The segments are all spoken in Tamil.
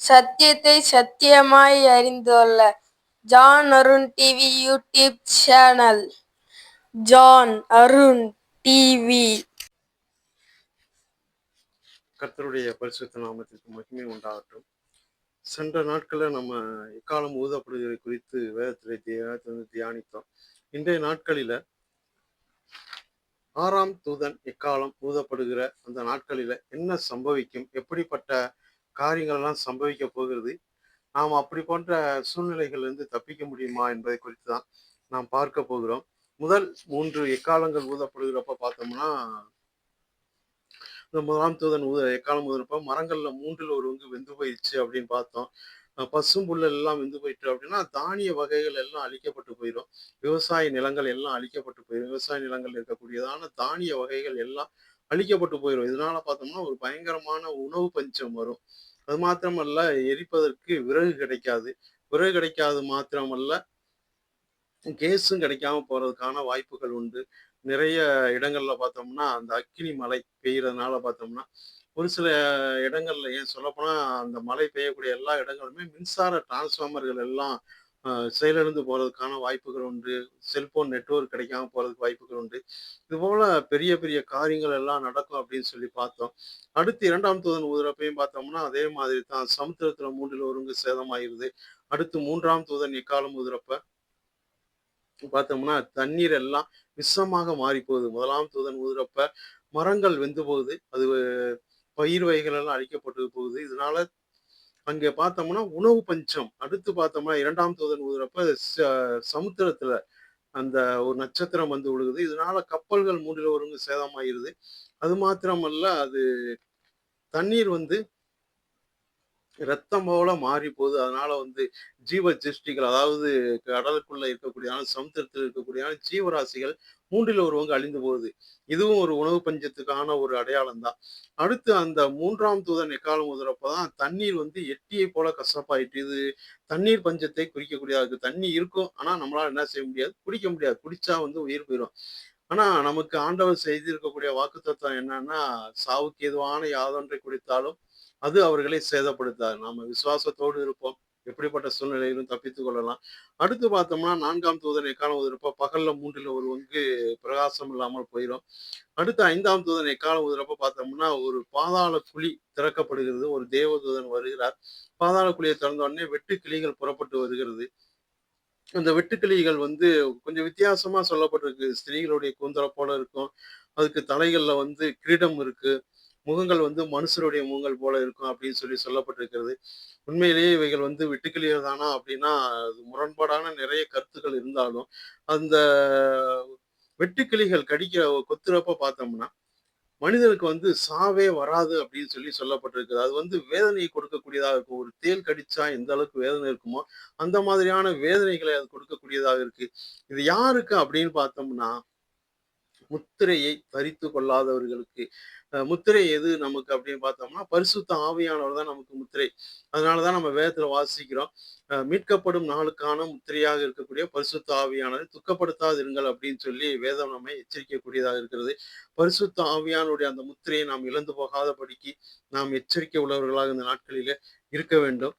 சத்தியத்தை சத்தியமாய் அறிந்துள்ள John Arun TV YouTube channel. John Arun TV. கர்த்தருடைய பரிசுத்த நாமத்திற்கு மகிமை உண்டாகட்டும். சென்ற நாட்களில் நம்ம எக்காலம் ஊதப்படுவதை குறித்து வேதத்திலே தியானித்தோம். இன்றைய நாட்களில 6ஆம் தூதன் எக்காலம் ஊதப்படுகிற அந்த நாட்களில என்ன சம்பவிக்கும், எப்படிப்பட்ட காரியங்கள் எல்லாம் சம்பவிக்க போகிறது, நாம் அப்படி போன்ற சூழ்நிலைகளிலிருந்து தப்பிக்க முடியுமா என்பதை குறித்து தான் நாம் பார்க்க போகிறோம். முதல் 3 எக்காலங்கள் ஊதப்படுகிறப்ப பார்த்தோம்னா, இந்த முதலாம் தூதன் எக்காலம் ஊதுறப்ப மரங்கள்ல 3ல் ஒரு பங்கு வெந்து போயிடுச்சு அப்படின்னு பார்த்தோம். பசும் புல்லல் எல்லாம் வெந்து போயிட்டு அப்படின்னா தானிய வகைகள் எல்லாம் அழிக்கப்பட்டு போயிடும். விவசாய நிலங்கள் எல்லாம் அழிக்கப்பட்டு போயிடும். விவசாய நிலங்கள் இருக்கக்கூடியதான தானிய வகைகள் எல்லாம் அழிக்கப்பட்டு போயிடும். இதனால பார்த்தோம்னா ஒரு பயங்கரமான உணவு பஞ்சம் வரும். அது மாத்திரமல்ல, எரிப்பதற்கு விறகு கிடைக்காது. விறகு கிடைக்காது மாத்திரமல்ல, கேஸும் கிடைக்காம போறதுக்கான வாய்ப்புகள் உண்டு. நிறைய இடங்கள்ல பார்த்தோம்னா அந்த அக்கினி மழை பெய்யறதுனால பார்த்தோம்னா ஒரு சில இடங்கள்ல, ஏன் சொல்லப்போனா அந்த மழை பெய்யக்கூடிய எல்லா இடங்களுமே மின்சார டிரான்ஸ்ஃபார்மர்கள் எல்லாம் செயலிழந்து போறதுக்கான வாய்ப்புகள் உண்டு. செல்போன் நெட்வொர்க் கிடைக்காம போறதுக்கு வாய்ப்புகள் உண்டு. இது போல பெரிய பெரிய காரியங்கள் எல்லாம் நடக்கும் அப்படின்னு சொல்லி பார்த்தோம். அடுத்து 2ஆம் தூதன் ஊதுறப்பையும் பார்த்தோம்னா அதே மாதிரி தான். சமுத்திரத்துல 3ல் ஒரு பங்கு சேதமாயிருது. அடுத்து 3ஆம் தூதன் எக்காலம் ஊதுறப்ப பார்த்தோம்னா தண்ணீர் எல்லாம் விஷமாக மாறி போகுது. முதலாம் தூதன் ஊதுறப்ப மரங்கள் வெந்து போகுது. அது பயிர் வகைகள் எல்லாம் அழிக்கப்பட்டு போகுது. இதனால அங்கே பார்த்தோம்னா உணவு பஞ்சம். அடுத்து பார்த்தோம்னா 2ஆம் தூதன் ஊதுறப்ப சமுத்திரத்துல அந்த ஒரு நட்சத்திரம் வந்து விழுகுது. இதனால கப்பல்கள் 3ல் ஒரு பங்கு சேதமாயிருது. அது மாத்திரமல்ல, அது தண்ணீர் வந்து ரத்தம் போல மாறி போகுது. அதனால வந்து ஜீவ சிருஷ்டிகள், அதாவது கடலுக்குள்ள இருக்கக்கூடிய சமுத்திரத்தில் இருக்கக்கூடிய ஜீவராசிகள் 3ல் ஒரு பங்கு அழிந்து போகுது. இதுவும் ஒரு உணவு பஞ்சத்துக்கான ஒரு அடையாளம் தான். அடுத்து அந்த 3ஆம் தூதன் எக்காலம் ஊதுறப்பதான் தண்ணீர் வந்து எட்டியை போல கசப்பாயிட்டு. இது தண்ணீர் பஞ்சத்தை குறிக்கக்கூடியதா இருக்கு. தண்ணி இருக்கும், ஆனா நம்மளால என்ன செய்ய முடியாது, குடிக்க முடியாது. குடிச்சா வந்து உயிர் போயிடும். ஆனா நமக்கு ஆண்டவர் செய்திருக்கக்கூடிய வாக்குத்தத்தம் என்னன்னா, சாவுக்கு ஏதுவான யாதொன்றை குடித்தாலும் அது அவர்களை சேதப்படுத்தாது. நாம விசுவாசத்தோடு இருப்போம். எப்படிப்பட்ட சூழ்நிலையிலும் தப்பித்துக் கொள்ளலாம். அடுத்து பார்த்தோம்னா 4ஆம் தூதன் எக்காலம் ஊதுறப்ப பகல்ல 3ல் ஒரு பங்கு பிரகாசம் இல்லாமல் போயிடும். அடுத்து 5ஆம் தூதன் எக்காலம் ஊதுறப்ப பார்த்தோம்னா ஒரு பாதாள குழி திறக்கப்படுகிறது. ஒரு தேவதூதன் வருகிறார். பாதாள குழியை திறந்த உடனே வெட்டுக்கிளிகள் புறப்பட்டு வருகிறது. அந்த வெட்டுக்கிளிகள் வந்து கொஞ்சம் வித்தியாசமா சொல்லப்பட்டிருக்கு. ஸ்திரீகளுடைய கூந்தல போல இருக்கும். அதுக்கு தலைகள்ல வந்து கிரீடம் இருக்கு. முகங்கள் வந்து மனுஷருடைய முகங்கள் போல இருக்கும் அப்படின்னு சொல்லி சொல்லப்பட்டிருக்கிறது. உண்மையிலேயே இவைகள் வந்து வெட்டுக்கிளிகள் தானா அப்படின்னா, அது முரண்பாடான நிறைய கருத்துக்கள் இருந்தாலும், அந்த வெட்டுக்கிளிகள் கொத்துறப்ப பார்த்தோம்னா, மனிதனுக்கு வந்து சாவே வராது அப்படின்னு சொல்லி சொல்லப்பட்டிருக்குது. அது வந்து வேதனையை கொடுக்கக்கூடியதாக இருக்கும். ஒரு தேள் கடிச்சா எந்த அளவுக்கு வேதனை இருக்குமோ, அந்த மாதிரியான வேதனைகளை அது கொடுக்கக்கூடியதாக இருக்கு. இது யாருக்கு அப்படின்னு பார்த்தோம்னா, முத்திரையை தரித்து கொள்ளாதவர்களுக்கு. முத்திரை எது நமக்கு அப்படின்னு பார்த்தோம்னா, பரிசுத்த ஆவியானவர் தான் நமக்கு முத்திரை. அதனாலதான் நம்ம வேதத்துல வாசிக்கிறோம். மீட்கப்படும் நாளுக்கான முத்திரையாக இருக்கக்கூடிய பரிசுத்த ஆவியானவரை துக்கப்படுத்தாதிருங்கள் அப்படின்னு சொல்லி வேதம் நம்மை எச்சரிக்கக்கூடியதாக இருக்கிறது. பரிசுத்த ஆவியானுடைய அந்த முத்திரையை நாம் இழந்து போகாதபடிக்கு நாம் எச்சரிக்கை உள்ளவர்களாக இந்த நாட்களிலே இருக்க வேண்டும்.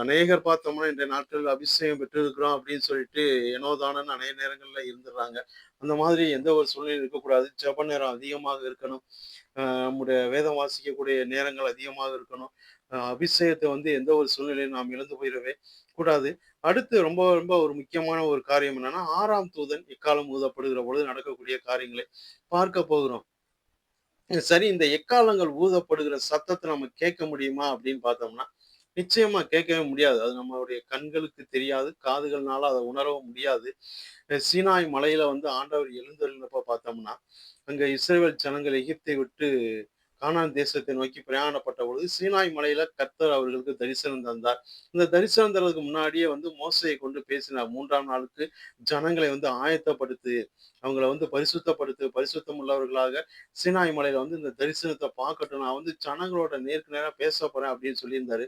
அநேகர் பார்த்தோம்னா இன்றைய நாட்களில் அபிஷேகம் பெற்றிருக்கிறோம் அப்படின்னு சொல்லிட்டு ஏனோதானன்னு அநேக நேரங்கள்ல இருந்துடுறாங்க. அந்த மாதிரி எந்த ஒரு சூழ்நிலையும் இருக்கக்கூடாது. ஜெப நேரம் அதிகமாக இருக்கணும். நம்முடைய வேதம் வாசிக்கக்கூடிய நேரங்கள் அதிகமாக இருக்கணும். அபிஷேகத்தை வந்து எந்த ஒரு சூழ்நிலையும் நாம் இழந்து போயிடவே கூடாது. அடுத்து ரொம்ப ரொம்ப ஒரு முக்கியமான ஒரு காரியம் என்னன்னா, 6ஆம் தூதன் எக்காலம் ஊதப்படுகிற பொழுது நடக்கக்கூடிய காரியங்களை பார்க்க போகிறோம். சரி, இந்த எக்காலங்கள் ஊதப்படுகிற சத்தத்தை நம்ம கேட்க முடியுமா அப்படின்னு பார்த்தோம்னா, நிச்சயமா கேட்கவே முடியாது. அது நம்மளுடைய கண்களுக்கு தெரியாது. காதுகள்னால அதை உணரவும் முடியாது. சீனாய் மலையில வந்து ஆண்டவர் எழுந்தருளினப்ப பார்த்தோம்னா, அங்க இஸ்ரவேல் ஜனங்கள் எகிப்தை விட்டு கானான் தேசத்தை நோக்கி பிரயாணப்பட்ட பொழுது சீனாய் மலையில கர்த்தர் அவர்களுக்கு தரிசனம் தந்தார். இந்த தரிசனம் தர்றதுக்கு முன்னாடியே வந்து மோசையை கொண்டு பேசினார். 3ஆம் நாளுக்கு ஜனங்களை வந்து ஆயத்தப்படுத்து, அவங்கள வந்து பரிசுத்தம் உள்ளவர்களாக சீனாய் மலையில வந்து இந்த தரிசனத்தை பார்க்கட்டும். நான் வந்து ஜனங்களோட நேருக்கு நேரா பேச போறேன் அப்படின்னு சொல்லியிருந்தாரு.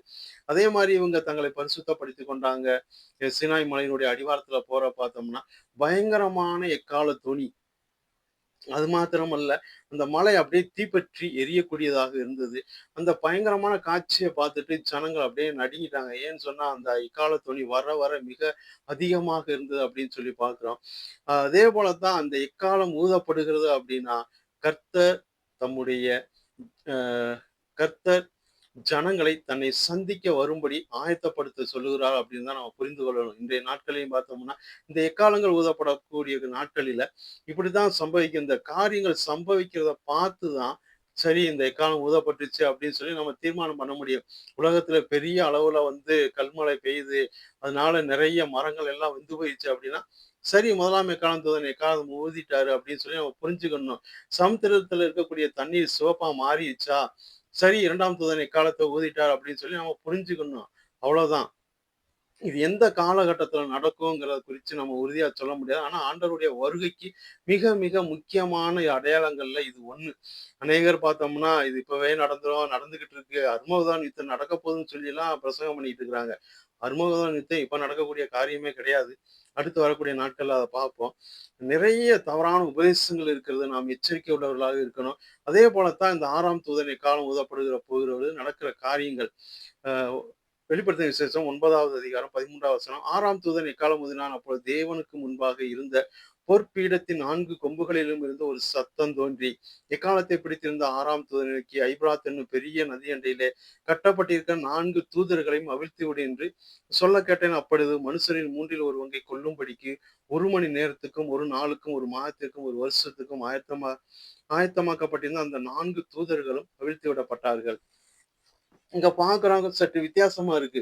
அதே மாதிரி இவங்க தங்களை பரிசுத்தப்படுத்தி கொண்டாங்க. சீனாய் மலையினுடைய அடிவாரத்துல போற பார்த்தோம்னா பயங்கரமான எக்கால தொனி. அது மாத்திரமல்ல, அந்த மலை அப்படியே தீப்பற்றி எரியக்கூடியதாக இருந்தது. அந்த பயங்கரமான காட்சிய பார்த்துட்டு ஜனங்கள் அப்படியே நடுங்கிட்டாங்க. ஏன்னு சொன்னா, அந்த எக்காள தொனி வர வர மிக அதிகமாக இருந்தது அப்படின்னு சொல்லி பார்க்கிறோம். அதே போல தான் அந்த எக்காளம் ஊதப்படுகிறது அப்படின்னா, கர்த்தர் தம்முடைய அ கர்த்தர் ஜனங்களை தன்னை சந்திக்க வரும்படி ஆயத்தப்படுத்த சொல்லுகிறார் அப்படின்னு தான் நம்ம புரிந்து கொள்ளணும். இன்றைய நாட்களையும் பார்த்தோம்னா, இந்த எக்காளங்கள் ஊதப்படக்கூடிய நாட்களில இப்படித்தான் சம்பவிக்கும். இந்த காரியங்கள் சம்பவிக்கிறத பார்த்து தான், சரி இந்த எக்காளம் ஊதப்பட்டுச்சு அப்படின்னு சொல்லி நம்ம தீர்மானம் பண்ண முடியும். உலகத்துல பெரிய அளவுல வந்து கல்மழை பெய்யுது. அதனால நிறைய மரங்கள் எல்லாம் வெந்து போயிடுச்சு அப்படின்னா, சரி முதலாம் எக்காளம் தூதன் எக்காளம் ஊதிட்டாரு அப்படின்னு சொல்லி நம்ம புரிஞ்சுக்கணும். சமுத்திரத்துல இருக்கக்கூடிய தண்ணீர் சிவப்பா மாறிடுச்சா, சரி 2ஆம் தூதன் எக்காளத்த ஊதிட்டார் அப்படின்னு சொல்லி நம்ம புரிஞ்சுக்கணும். அவ்வளவுதான். இது எந்த காலகட்டத்துல நடக்குங்கிறத குறிச்சு நம்ம உறுதியா சொல்ல முடியாது. ஆனா ஆண்டவருடைய வருகைக்கு மிக மிக முக்கியமான அடையாளங்கள்ல இது ஒண்ணு. அநேகர் பார்த்தோம்னா, இது இப்பவே நடந்துரும், நடந்துகிட்டு இருக்கு. அர்மகதோன் யுத்தம் நடக்க போகுதுன்னு சொல்லிலாம் பிரசங்கம் பண்ணிட்டு இருக்கிறாங்க. அர்மகதோன் யுத்தம் இப்ப நடக்கக்கூடிய காரியமே கிடையாது. அடுத்து வரக்கூடிய நாட்கள்ல அத பார்ப்போம். நிறைய தவறான உபதேசங்கள் இருக்கிறது. நாம் எச்சரிக்கை உள்ளவர்களாக இருக்கணும். அதே போலத்தான் இந்த 6ஆம் தூதன் எக்காலம் ஊதப்படுகிற போகிறது நடக்கிற காரியங்கள். அ வெளிப்படுத்தின விசேஷம் 9வது அதிகாரம் 13வது வசனம். 6ஆம் தூதன் எக்காலம் ஊதினான். அப்பொழுது தேவனுக்கு முன்பாக இருந்த பொற்பீடத்தின் 4 கொம்புகளிலும் இருந்து ஒரு சத்தம் தோன்றி, எக்காலத்தை பிடித்திருந்த 6ஆம் தூதனை நோக்கி, ஐபிராத் என்னும் பெரிய நதி அண்டையிலே கட்டப்பட்டிருக்கிற 4 தூதர்களையும் அவிழ்த்து விடு என்று சொல்லக் கேட்டேன். அப்பொழுது மனுஷரில் 3 1 கொல்லும்படிக்கு 1 மணி நேரத்துக்கும், 1 நாளுக்கும், 1 மாதத்திற்கும், 1 வருஷத்துக்கும் ஆயத்தமாக்கப்பட்டிருந்த அந்த 4 தூதர்களும் அவிழ்த்து விடப்பட்டார்கள். இங்க பார்க்குறவங்க சற்று வித்தியாசமா இருக்கு.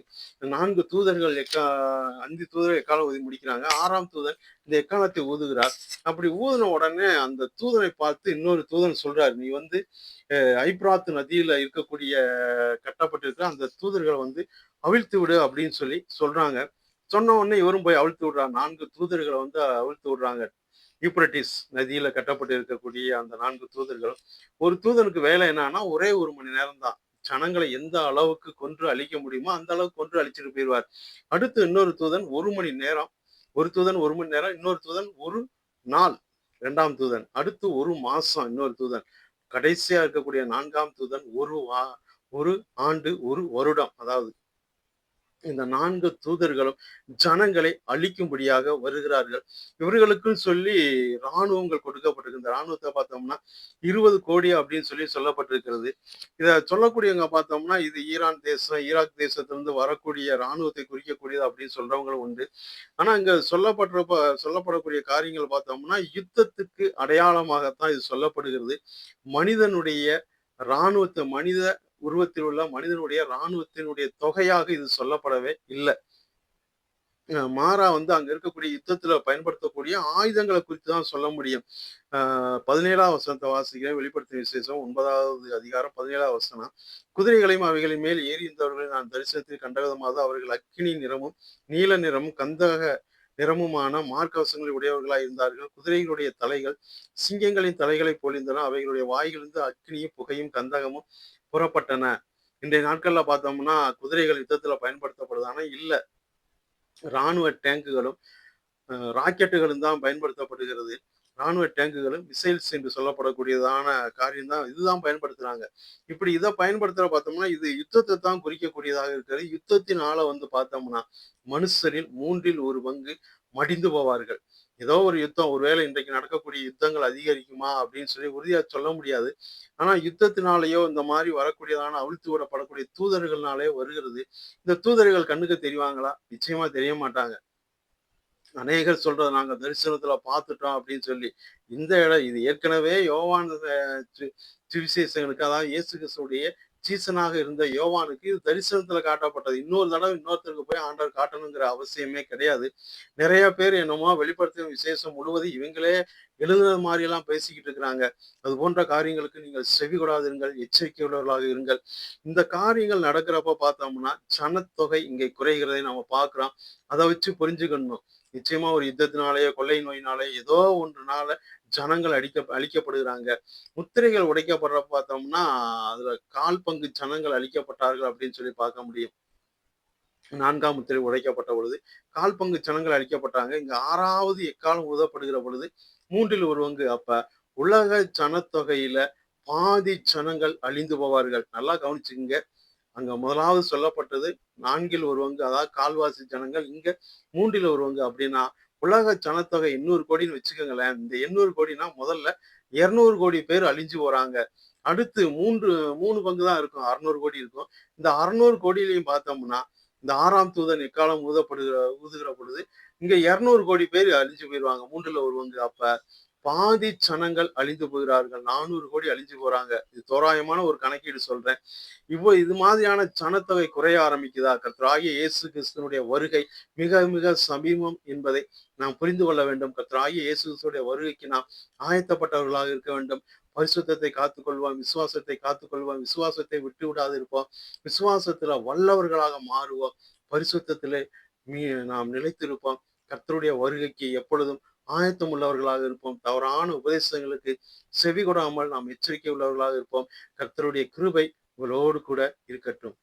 4 தூதர்கள் 5 தூதர்கள் எக்காளம் ஊதி முடிக்கிறாங்க. 6ஆம் தூதன் இந்த எக்காளத்தை ஊதுகிறார். அப்படி ஊதுன உடனே அந்த தூதனை பார்த்து இன்னொரு தூதன் சொல்றாரு, "நீ வந்து ஐபிராத் நதியில இருக்கக்கூடிய கட்டப்பட்டிருக்கிற அந்த தூதர்கள வந்து அவிழ்த்து விடு" அப்படின்னு சொல்லி சொல்றாங்க. சொன்ன உடனே இவரும் போய் அவிழ்த்து விடுறார். 4 தூதர்கள வந்து அவிழ்த்து விடுறாங்க. யூப்ரட்டிஸ் நதியில கட்டப்பட்டு இருக்கக்கூடிய அந்த 4 தூதர்களும். ஒரு தூதனுக்கு வேலை என்னன்னா, ஒரே 1 மணி நேரம் தான். ஜனங்களை எந்த அளவுக்கு கொன்று அழிக்க முடியுமோ, அந்த அளவுக்கு கொன்று அழிச்சுட்டு போயிருவார். அடுத்து இன்னொரு தூதன் 1 மணி நேரம். ஒரு தூதன் 1 மணி நேரம், இன்னொரு தூதன் 1 நாள். 2ஆம் தூதன். அடுத்து 1 மாசம் இன்னொரு தூதன். கடைசியா இருக்கக்கூடிய 4ஆம் தூதன் 1 ஆண்டு, 1 வருடம். அதாவது இந்த 4 தூதர்களும் ஜனங்களை அழிக்கும்படியாக வருகிறார்கள். இவர்களுக்குன்னு சொல்லி ராணுவங்கள் கொடுக்கப்பட்டிருக்கு. இந்த ராணுவத்தை பார்த்தோம்னா 20 கோடி அப்படின்னு சொல்லி சொல்லப்பட்டிருக்கிறது. இத சொல்லக்கூடியவங்க பார்த்தோம்னா, இது ஈரான் தேசம், ஈராக் தேசத்திலிருந்து வரக்கூடிய ராணுவத்தை குறிக்கக்கூடியது அப்படின்னு சொல்றவங்களும் உண்டு. ஆனா இங்க சொல்லப்படக்கூடிய காரியங்கள் பார்த்தோம்னா, யுத்தத்துக்கு அடையாளமாகத்தான் இது சொல்லப்படுகிறது. மனிதனுடைய மனித உருவத்தில் உள்ள மனிதனுடைய இராணுவத்தினுடைய தொகையாக இது சொல்லப்படவே இல்ல. மாறா வந்து அங்க இருக்கக்கூடிய யுத்தத்துல பயன்படுத்தக்கூடிய ஆயுதங்கள குறித்து தான் சொல்ல முடியும். 17ஆம் வசனத்த வாசிக்கிறேன். வெளிப்படுத்தின விசேஷம் 9வது அதிகாரம் 17ஆம் வசனம். குதிரைகளையும் அவைகளின் மேல் ஏறி இருந்தவர்களை நான் தரிசனத்தில் கண்டவிதமாக அவர்கள் அக்கினி நிறமும், நீல நிறமும், கந்தக நிறமுமான மார்க்கவசங்களை உடையவர்களாய் இருந்தார்கள். குதிரைகளுடைய தலைகள் சிங்கங்களின் தலைகளைப் போல் இருந்தன. அவைகளுடைய வாய்களிலிருந்து அக்கினியும், புகையும், கந்தகமும் புறப்பட்டன. இன்றைய நாட்கள்ல பார்த்தோம்னா, குதிரைகள் யுத்தத்துல பயன்படுத்தப்படுது. ஆனா இல்ல. ராணுவ டேங்குகளும், ராக்கெட்டுகளும் தான் பயன்படுத்தப்படுகிறது. ராணுவ டேங்குகளும், மிசைல்ஸ் என்று சொல்லப்படக்கூடியதான காரியம் தான் இதுதான் பயன்படுத்துறாங்க. இப்படி இத பயன்படுத்துற பார்த்தோம்னா, இது யுத்தத்த தான் குறிக்கக்கூடியதாக இருக்கிறது. யுத்தத்தினால வந்து பார்த்தோம்னா, மனுஷரில் 3 1 பங்கு மடிந்து போவார்கள். ஏதோ ஒரு யுத்தம், ஒருவேளை இன்றைக்கு நடக்கக்கூடிய யுத்தங்கள் அதிகரிக்குமா அப்படின்னு சொல்லி உறுதியா சொல்ல முடியாது. ஆனா யுத்தத்தினாலேயோ, இந்த மாரி வரக்கூடியதான அவிழ்த்து விடப்படக்கூடிய தூதர்கள்னாலேயோ வருகிறது. இந்த தூதர்கள் கண்ணுக்கு தெரிவாங்களா? நிச்சயமா தெரிய மாட்டாங்க. அநேகர் சொல்றது நாங்க தரிசனத்துல பார்த்துட்டோம் அப்படின்னு சொல்லி. இது ஏற்கனவே யோவான் சுவிசேஷங்களுக்கு, அதாவது இயேசு கிறிஸ்துவுடைய சீசனாக இருந்த யோவானுக்கு இது தரிசனத்துல காட்டப்பட்டது. இன்னொரு தடவை இன்னொருத்தருக்கு போய் ஆண்டவர் காட்டணுங்கிற அவசியமே கிடையாது. நிறைய பேர் என்னமோ வெளிப்படுத்தின விசேஷம் முழுவதும் இவங்களே எழுதுனது மாதிரி எல்லாம் பேசிக்கிட்டு இருக்கிறாங்க. அது போன்ற காரியங்களுக்கு நீங்கள் செவி கொடாதிருங்கள், எச்சரிக்கை உள்ளவர்களாக இருங்கள். இந்த காரியங்கள் நடக்கிறப்ப பார்த்தோம்னா, ஜனத்தொகை இங்கே குறைகிறதை நம்ம பார்க்கிறோம். அதை வச்சு புரிஞ்சுக்கணும். நிச்சயமா ஒரு யுத்தத்தினாலேயோ, கொள்ளை நோயினாலே ஏதோ ஒன்றுனால ஜனங்கள் அழிக்கப்படுகிறாங்க. முத்திரைகள் உடைக்கப்படுறப்ப பார்த்தோம்னா, அதுல 1/4 பங்கு ஜனங்கள் அழிக்கப்பட்டார்கள் அப்படின்னு சொல்லி பார்க்க முடியும். 4ஆம் முத்திரை உடைக்கப்பட்ட பொழுது 1/4 பங்கு ஜனங்கள் அழிக்கப்பட்டாங்க. இங்க 6வது எக்காலம் ஊதப்படுகிற பொழுது 3 1 பங்கு. அப்ப உலக ஜனத்தொகையில பாதி ஜனங்கள் அழிந்து போவார்கள். நல்லா கவனிச்சுக்கங்க. அங்க முதலாவது சொல்லப்பட்டது 4 ஒரு பங்கு, அதாவது கால்வாசி ஜனங்கள். இங்க 3 ஒரு பங்கு. அப்படின்னா உலக ஜனத்தொகை 800 கோடின்னு வச்சுக்கோங்களேன். இந்த 800 கோடினா முதல்ல 200 கோடி பேர் அழிஞ்சு போறாங்க. அடுத்து 3 பங்கு தான் இருக்கும். 600 கோடி இருக்கும். இந்த 600 கோடியிலையும் பார்த்தோம்னா இந்த 6ஆம் தூதன் எக்காலம் ஊதுகிற பொழுது இங்க 200 கோடி பேர் அழிஞ்சு போயிருவாங்க. 3 ஒரு பங்கு. அப்ப பாதி ஜனங்கள் அழிந்து போகிறார்கள். 400 கோடி அழிஞ்சு போறாங்க. இது தோராயமான ஒரு கணக்கீடு சொல்றேன். இது மாதிரியான ஜனத்தொகை குறைய ஆரம்பிக்குதா? கர்த்தராகிய இயேசு கிறிஸ்துவினுடைய வருகை மிக மிக சமீபம் என்பதை நாம் புரிந்து கொள்ள வேண்டும். கர்த்தராகிய இயேசு கிறிஸ்துவுடைய வருகைக்கு நாம் ஆயத்தப்பட்டவர்களாக இருக்க வேண்டும். பரிசுத்தத்தை காத்துக்கொள்வோம், விசுவாசத்தை காத்துக்கொள்வோம், விசுவாசத்தை விட்டு விடாது இருப்போம், விசுவாசத்துல வல்லவர்களாக மாறுவோம், பரிசுத்தத்திலே நாம் நிலைத்திருப்போம். கர்த்தருடைய வருகைக்கு எப்பொழுதும் ஆயத்தம் உள்ளவர்களாக இருப்போம். தவறான உபதேசங்களுக்கு செவி கொடாமல் நாம் எச்சரிக்கை உள்ளவர்களாக இருப்போம். கர்த்தருடைய கிருபை உங்களோடு கூட இருக்கட்டும்.